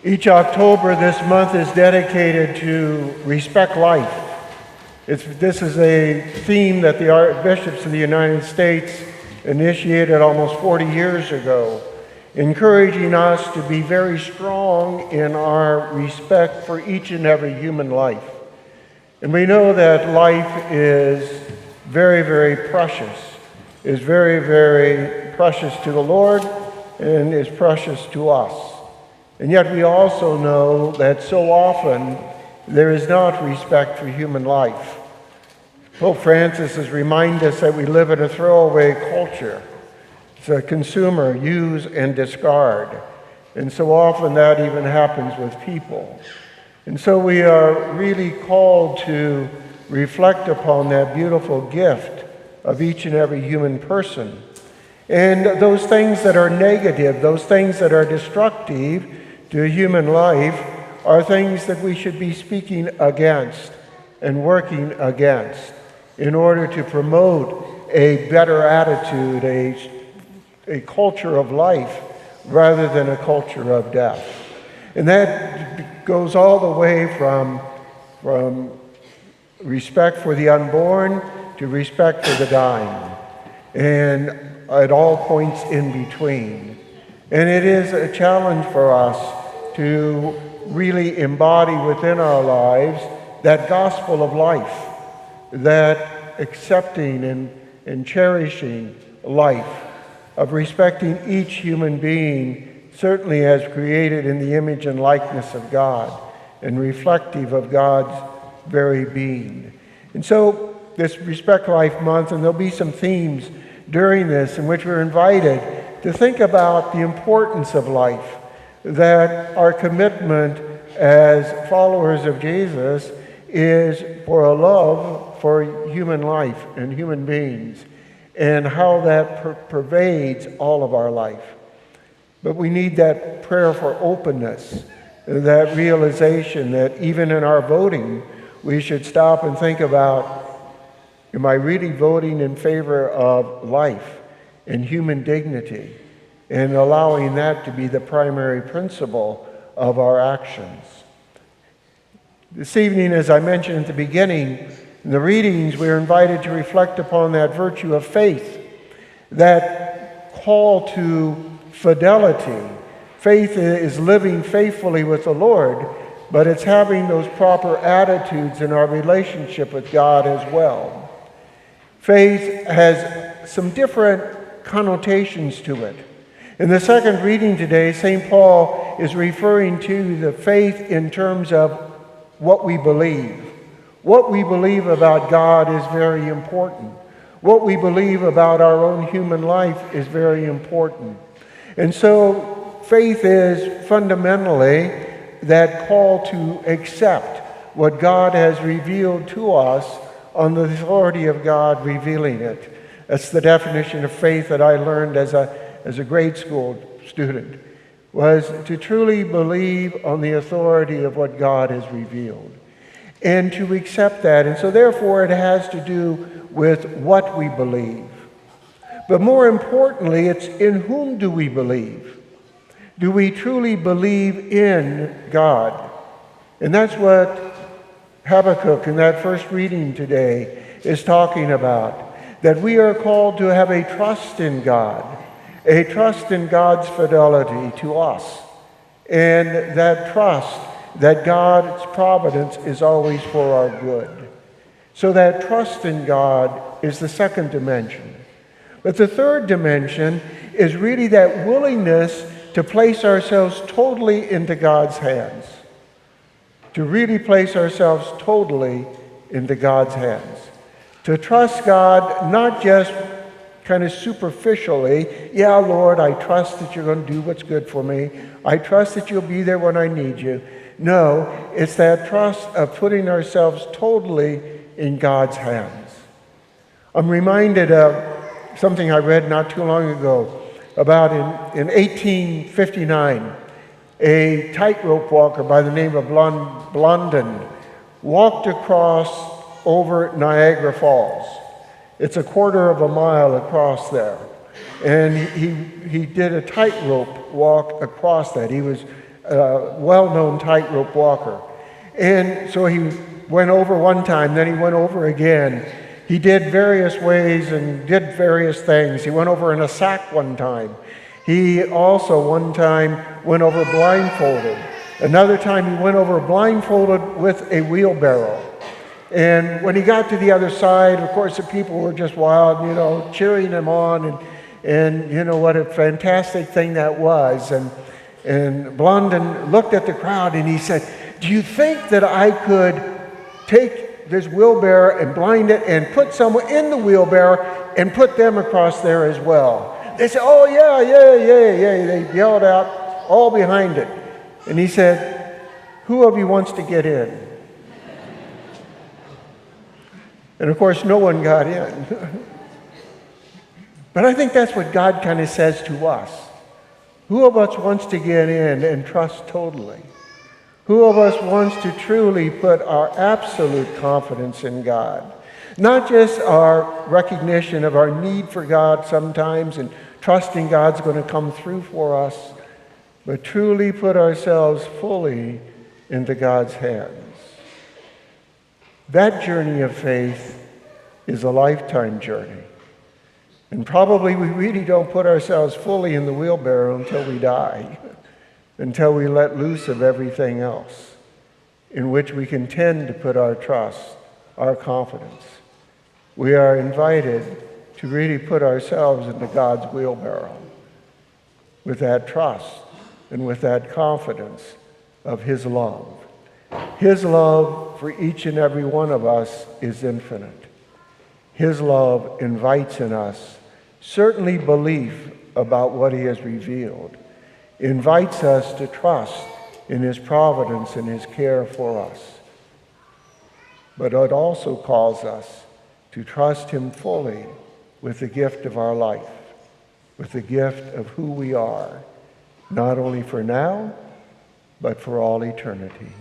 Each October this month is dedicated to respect life. This is a theme that the Archbishops of the United States initiated almost 40 years ago, encouraging us to be very strong in our respect for each and every human life. And we know that life is very, very precious, is very, very precious to the Lord and is precious to us. And yet we also know that so often there is not respect for human life. Pope Francis has reminded us that we live in a throwaway culture. It's a consumer, use and discard. And so often that even happens with people. And so we are really called to reflect upon that beautiful gift of each and every human person. And those things that are negative, those things that are destructive to human life are things that we should be speaking against and working against in order to promote a better attitude, a culture of life rather than a culture of death. And that goes all the way from respect for the unborn to respect for the dying, and at all points in between. And it is a challenge for us to really embody within our lives that gospel of life, that accepting and cherishing life, of respecting each human being, certainly as created in the image and likeness of God and reflective of God's very being. And so this Respect Life Month, and there'll be some themes during this in which we're invited to think about the importance of life, that our commitment as followers of Jesus is for a love for human life and human beings, and how that pervades all of our life. But we need that prayer for openness, that realization that even in our voting, we should stop and think about, am I really voting in favor of life and human dignity, and allowing that to be the primary principle of our actions. This evening, as I mentioned at the beginning, in the readings, we are invited to reflect upon that virtue of faith, that call to fidelity. Faith is living faithfully with the Lord, but it's having those proper attitudes in our relationship with God as well. Faith has some different connotations to it. In the second reading today, St. Paul is referring to the faith in terms of what we believe. What we believe about God is very important. What we believe about our own human life is very important. And so faith is fundamentally that call to accept what God has revealed to us on the authority of God revealing it. That's the definition of faith that I learned as a grade school student, was to truly believe on the authority of what God has revealed and to accept that. And so therefore it has to do with what we believe. But more importantly, it's in whom do we believe? Do we truly believe in God? And that's what Habakkuk in that first reading today is talking about, that we are called to have a trust in God, a trust in God's fidelity to us, and that trust that God's providence is always for our good. So that trust in God is the second dimension. But the third dimension is really that willingness to place ourselves totally into God's hands, to really place ourselves totally into God's hands, to trust God not just kind of superficially, yeah, Lord, I trust that you're going to do what's good for me. I trust that you'll be there when I need you. No, it's that trust of putting ourselves totally in God's hands. I'm reminded of something I read not too long ago about in 1859, a tightrope walker by the name of Blondin walked across over Niagara Falls. It's a quarter of a mile across there. And he did a tightrope walk across that. He was well-known tightrope walker. And so he went over one time, then he went over again. He did various ways and did various things. He went over in a sack one time. He also one time went over blindfolded. Another time he went over blindfolded with a wheelbarrow. And when he got to the other side, of course, the people were just wild, cheering him on, and what a fantastic thing that was. And Blondin looked at the crowd and he said, "Do you think that I could take this wheelbarrow and blind it and put someone in the wheelbarrow and put them across there as well?" They said, "Oh, yeah. They yelled out all behind it. And he said, "Who of you wants to get in?" And of course, no one got in. But I think that's what God kind of says to us. Who of us wants to get in and trust totally? Who of us wants to truly put our absolute confidence in God? Not just our recognition of our need for God sometimes and trusting God's going to come through for us, but truly put ourselves fully into God's hands. That journey of faith is a lifetime journey. And probably we really don't put ourselves fully in the wheelbarrow until we die, until we let loose of everything else, in which we can tend to put our trust, our confidence. We are invited to really put ourselves into God's wheelbarrow with that trust and with that confidence of His love. His love for each and every one of us is infinite. His love invites in us certainly belief about what He has revealed, invites us to trust in His providence and His care for us. But it also calls us to trust Him fully with the gift of our life, with the gift of who we are, not only for now, but for all eternity.